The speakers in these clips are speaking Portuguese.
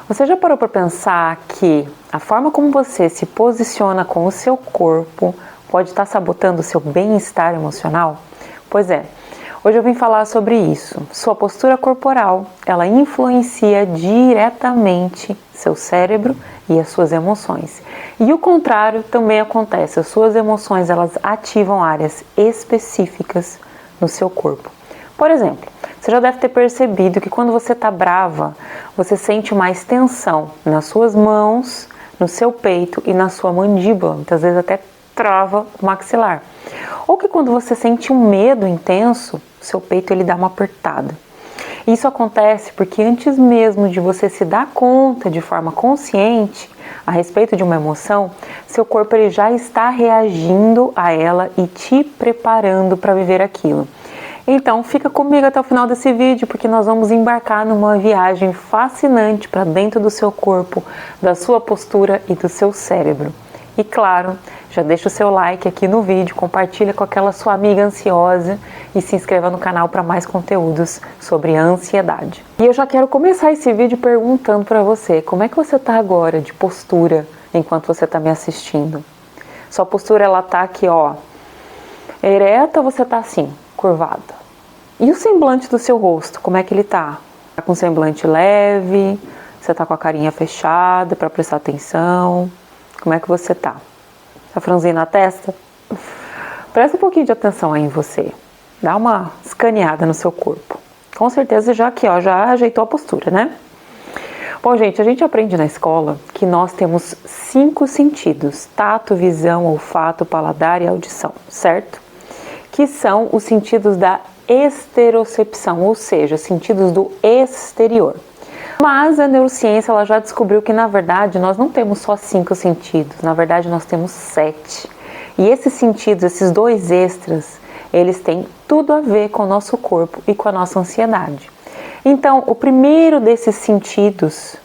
Você já parou para pensar que a forma como você se posiciona com o seu corpo pode estar sabotando o seu bem-estar emocional? Pois é, hoje eu vim falar sobre isso. Sua postura corporal, ela influencia diretamente seu cérebro e as suas emoções. E o contrário também acontece, as suas emoções, elas ativam áreas específicas no seu corpo. Por exemplo, você já deve ter percebido que quando você está brava, você sente mais tensão nas suas mãos, no seu peito e na sua mandíbula, muitas vezes até trava o maxilar. Ou que quando você sente um medo intenso, seu peito ele dá uma apertada. Isso acontece porque antes mesmo de você se dar conta de forma consciente a respeito de uma emoção, seu corpo ele já está reagindo a ela e te preparando para viver aquilo. Então fica comigo até o final desse vídeo, porque nós vamos embarcar numa viagem fascinante para dentro do seu corpo, da sua postura e do seu cérebro. E claro, já deixa o seu like aqui no vídeo, compartilha com aquela sua amiga ansiosa e se inscreva no canal para mais conteúdos sobre a ansiedade. E eu já quero começar esse vídeo perguntando para você, como é que você está agora de postura enquanto você está me assistindo? Sua postura ela tá aqui, ó, ereta ou você tá assim, curvada? E o semblante do seu rosto, como é que ele tá? Tá com semblante leve? Você tá com a carinha fechada para prestar atenção? Como é que você tá? Tá franzindo a testa? Presta um pouquinho de atenção aí em você. Dá uma escaneada no seu corpo. Com certeza já aqui, ó, já ajeitou a postura, né? Bom, gente, a gente aprende na escola que nós temos 5 sentidos: tato, visão, olfato, paladar e audição, certo? Que são os sentidos da esterocepção, ou seja, sentidos do exterior. Mas a neurociência ela já descobriu que, na verdade, nós não temos só 5 sentidos, na verdade nós temos 7. E esses sentidos, esses 2 extras, eles têm tudo a ver com o nosso corpo e com a nossa ansiedade. Então, o primeiro desses sentidos,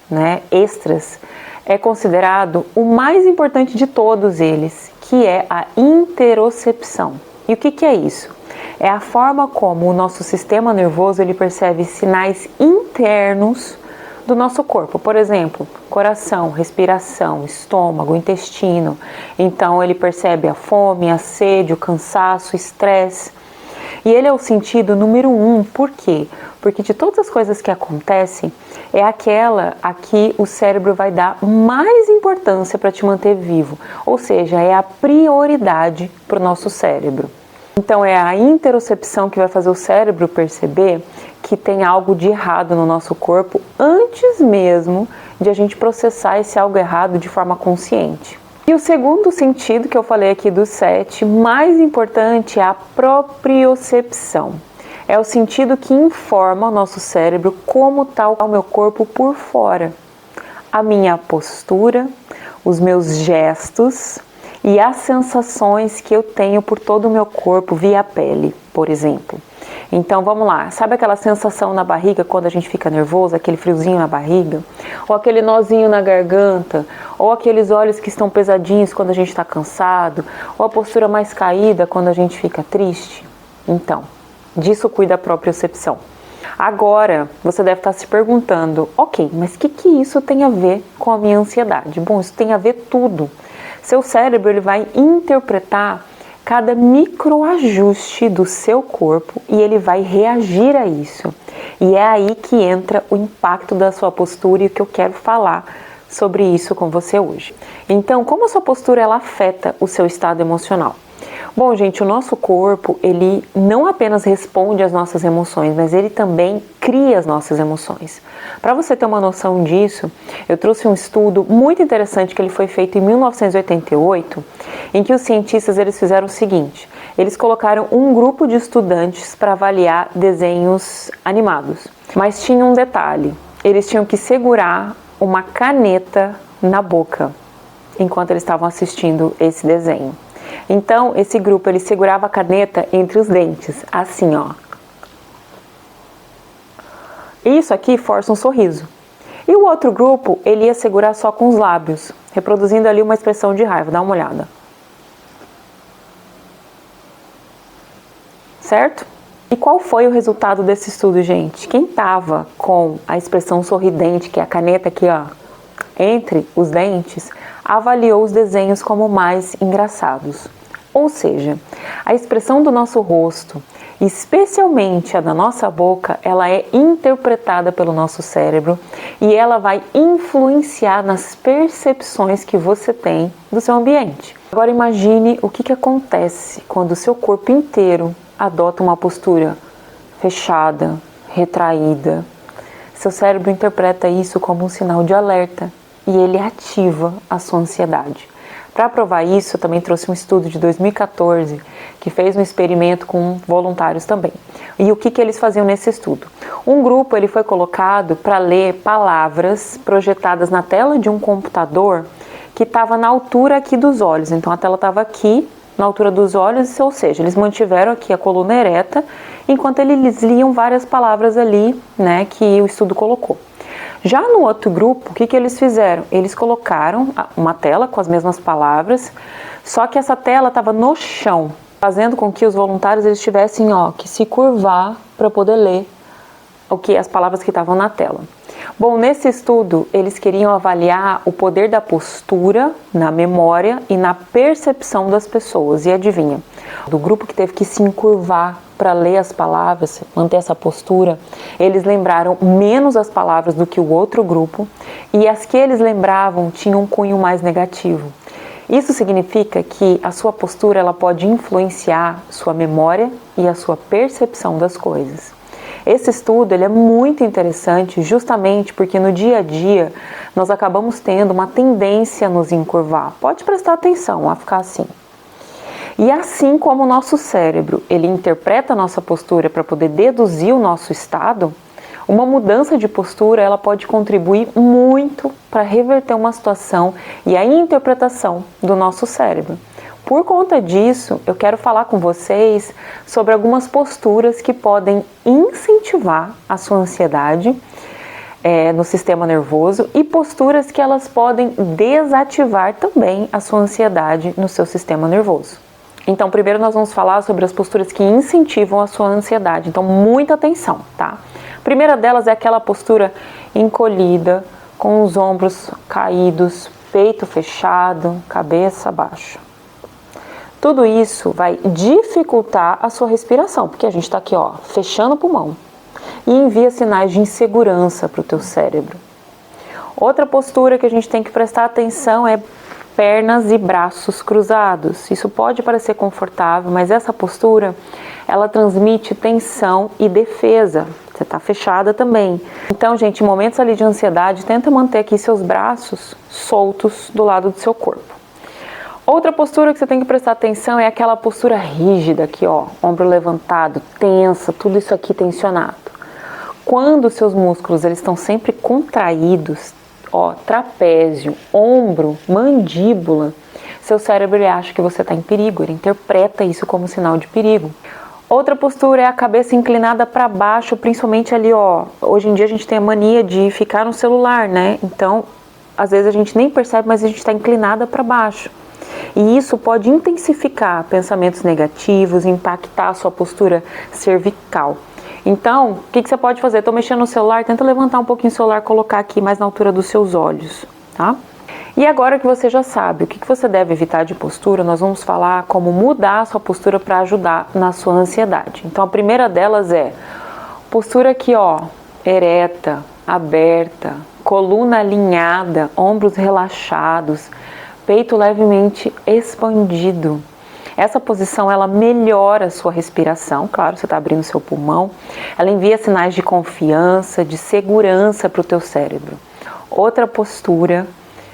extras, é considerado o mais importante de todos eles, que é a interocepção. E o que é isso? É a forma como o nosso sistema nervoso ele percebe sinais internos do nosso corpo. Por exemplo, coração, respiração, estômago, intestino. Então ele percebe a fome, a sede, o cansaço, o estresse. E ele é o sentido número 1. Por quê? Porque de todas as coisas que acontecem, é aquela a que o cérebro vai dar mais importância para te manter vivo. Ou seja, é a prioridade para o nosso cérebro. Então é a interocepção que vai fazer o cérebro perceber que tem algo de errado no nosso corpo antes mesmo de a gente processar esse algo errado de forma consciente. E o segundo sentido que eu falei aqui dos 7, mais importante, é a propriocepção. É o sentido que informa o nosso cérebro como está o meu corpo por fora. A minha postura, os meus gestos e as sensações que eu tenho por todo o meu corpo via pele, por exemplo. Então vamos lá, sabe aquela sensação na barriga quando a gente fica nervoso, aquele friozinho na barriga? Ou aquele nozinho na garganta? Ou aqueles olhos que estão pesadinhos quando a gente está cansado? Ou a postura mais caída quando a gente fica triste? Então, disso cuida a propriocepção. Agora, você deve estar se perguntando, ok, mas o que isso tem a ver com a minha ansiedade? Bom, isso tem a ver tudo. Seu cérebro ele vai interpretar cada microajuste do seu corpo e ele vai reagir a isso. E é aí que entra o impacto da sua postura e o que eu quero falar sobre isso com você hoje. Então, como a sua postura ela afeta o seu estado emocional? Bom, gente, o nosso corpo, ele não apenas responde às nossas emoções, mas ele também cria as nossas emoções. Para você ter uma noção disso, eu trouxe um estudo muito interessante que ele foi feito em 1988, em que os cientistas eles fizeram o seguinte: eles colocaram um grupo de estudantes para avaliar desenhos animados, mas tinha um detalhe: eles tinham que segurar uma caneta na boca enquanto eles estavam assistindo esse desenho. Então, esse grupo, ele segurava a caneta entre os dentes, assim, ó. Isso aqui força um sorriso. E o outro grupo, ele ia segurar só com os lábios, reproduzindo ali uma expressão de raiva. Dá uma olhada. Certo? E qual foi o resultado desse estudo, gente? Quem estava com a expressão sorridente, que é a caneta aqui, ó, entre os dentes, avaliou os desenhos como mais engraçados. Ou seja, a expressão do nosso rosto, especialmente a da nossa boca, ela é interpretada pelo nosso cérebro e ela vai influenciar nas percepções que você tem do seu ambiente. Agora imagine o que acontece quando o seu corpo inteiro adota uma postura fechada, retraída. Seu cérebro interpreta isso como um sinal de alerta e ele ativa a sua ansiedade. Para provar isso, eu também trouxe um estudo de 2014 que fez um experimento com voluntários também. E o que eles faziam nesse estudo? Um grupo ele foi colocado para ler palavras projetadas na tela de um computador que estava na altura aqui dos olhos. Então a tela estava aqui, na altura dos olhos, ou seja, eles mantiveram aqui a coluna ereta, enquanto eles liam várias palavras ali, né, que o estudo colocou. Já no outro grupo, o que eles fizeram? Eles colocaram uma tela com as mesmas palavras, só que essa tela estava no chão, fazendo com que os voluntários eles tivessem que se curvar para poder ler as palavras que estavam na tela. Bom, nesse estudo, eles queriam avaliar o poder da postura na memória e na percepção das pessoas. E adivinha? Do grupo que teve que se encurvar para ler as palavras, manter essa postura, eles lembraram menos as palavras do que o outro grupo e as que eles lembravam tinham um cunho mais negativo. Isso significa que a sua postura ela pode influenciar sua memória e a sua percepção das coisas. Esse estudo ele é muito interessante justamente porque no dia a dia nós acabamos tendo uma tendência a nos encurvar. Pode prestar atenção a ficar assim. E assim como o nosso cérebro ele interpreta a nossa postura para poder deduzir o nosso estado, uma mudança de postura ela pode contribuir muito para reverter uma situação e a interpretação do nosso cérebro. Por conta disso, eu quero falar com vocês sobre algumas posturas que podem incentivar a sua ansiedade no sistema nervoso e posturas que elas podem desativar também a sua ansiedade no seu sistema nervoso. Então, primeiro nós vamos falar sobre as posturas que incentivam a sua ansiedade. Então, muita atenção, tá? A primeira delas é aquela postura encolhida, com os ombros caídos, peito fechado, cabeça baixa. Tudo isso vai dificultar a sua respiração, porque a gente está aqui, fechando o pulmão e envia sinais de insegurança para o teu cérebro. Outra postura que a gente tem que prestar atenção é pernas e braços cruzados. Isso pode parecer confortável, mas essa postura, ela transmite tensão e defesa. Você está fechada também. Então, gente, em momentos ali de ansiedade, tenta manter aqui seus braços soltos do lado do seu corpo. Outra postura que você tem que prestar atenção é aquela postura rígida aqui, ombro levantado, tensa, tudo isso aqui tensionado. Quando os seus músculos eles estão sempre contraídos, trapézio, ombro, mandíbula, seu cérebro ele acha que você está em perigo, ele interpreta isso como sinal de perigo. Outra postura é a cabeça inclinada para baixo, principalmente ali, hoje em dia a gente tem a mania de ficar no celular, né? Então, às vezes a gente nem percebe, mas a gente está inclinada para baixo. E isso pode intensificar pensamentos negativos, impactar a sua postura cervical. Então, o que você pode fazer? Estou mexendo no celular, tenta levantar um pouquinho o celular, colocar aqui mais na altura dos seus olhos, tá? E agora que você já sabe o que você deve evitar de postura, nós vamos falar como mudar a sua postura para ajudar na sua ansiedade. Então, a primeira delas é postura aqui, ereta, aberta, coluna alinhada, ombros relaxados, peito levemente expandido. Essa posição, ela melhora a sua respiração, claro, você está abrindo seu pulmão, ela envia sinais de confiança, de segurança para o teu cérebro. Outra postura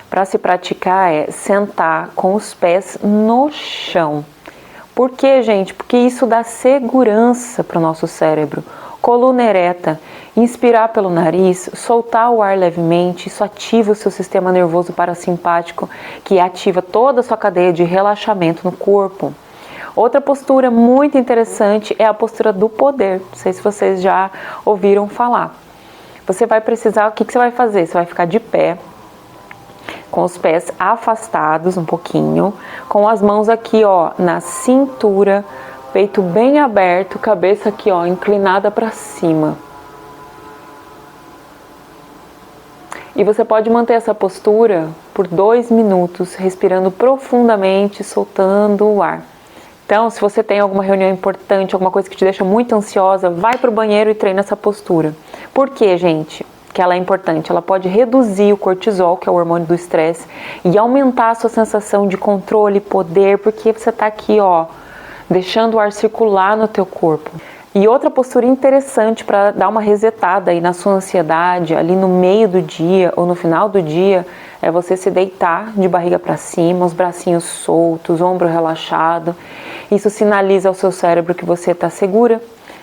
para se praticar é sentar com os pés no chão. Por quê, gente? Porque isso dá segurança para o nosso cérebro. Coluna ereta, inspirar pelo nariz, soltar o ar levemente, isso ativa o seu sistema nervoso parasimpático, que ativa toda a sua cadeia de relaxamento no corpo. Outra postura muito interessante é a postura do poder. Não sei se vocês já ouviram falar. Você vai precisar, o que você vai fazer? Você vai ficar de pé, com os pés afastados um pouquinho, com as mãos aqui, na cintura, Peito bem aberto, cabeça aqui, ó, inclinada para cima. E você pode manter essa postura por 2 minutos, respirando profundamente, soltando o ar. Então, se você tem alguma reunião importante, alguma coisa que te deixa muito ansiosa, vai para o banheiro e treina essa postura. Por quê, gente? Que ela é importante. Ela pode reduzir o cortisol, que é o hormônio do estresse, e aumentar a sua sensação de controle, poder, porque você está aqui, ó, deixando o ar circular no teu corpo. E outra postura interessante para dar uma resetada aí na sua ansiedade, ali no meio do dia ou no final do dia, é você se deitar de barriga para cima, os bracinhos soltos, ombro relaxado. Isso sinaliza ao seu cérebro que você está segura.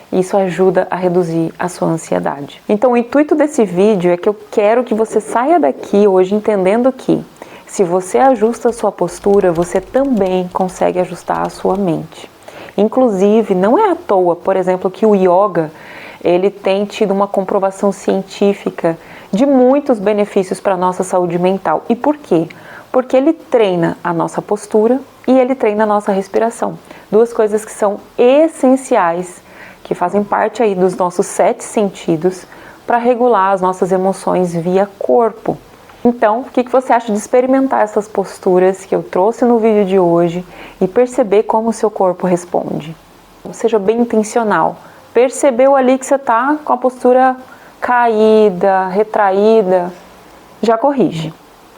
Isso ajuda a reduzir a sua ansiedade. Então, o intuito desse vídeo é que eu quero que você saia daqui hoje entendendo que se você ajusta a sua postura, você também consegue ajustar a sua mente. Inclusive, não é à toa, por exemplo, que o yoga ele tem tido uma comprovação científica de muitos benefícios para a nossa saúde mental. E por quê? Porque ele treina a nossa postura e ele treina a nossa respiração. Duas coisas que são essenciais, que fazem parte aí dos nossos 7 sentidos para regular as nossas emoções via corpo. Então, o que você acha de experimentar essas posturas que eu trouxe no vídeo de hoje e perceber como o seu corpo responde? Seja bem intencional. Percebeu ali que você está com a postura caída, retraída, já corrige,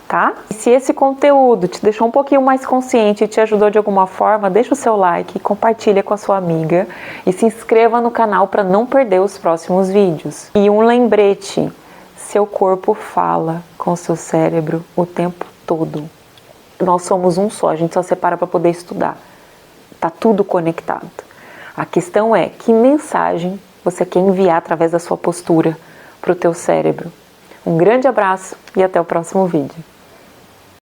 tá? E se esse conteúdo te deixou um pouquinho mais consciente e te ajudou de alguma forma, deixa o seu like, compartilha com a sua amiga e se inscreva no canal para não perder os próximos vídeos. E um lembrete, seu corpo fala com o seu cérebro o tempo todo. Nós somos um só, a gente só separa para poder estudar. Tá tudo conectado. A questão é que mensagem você quer enviar através da sua postura para o teu cérebro. Um grande abraço e até o próximo vídeo.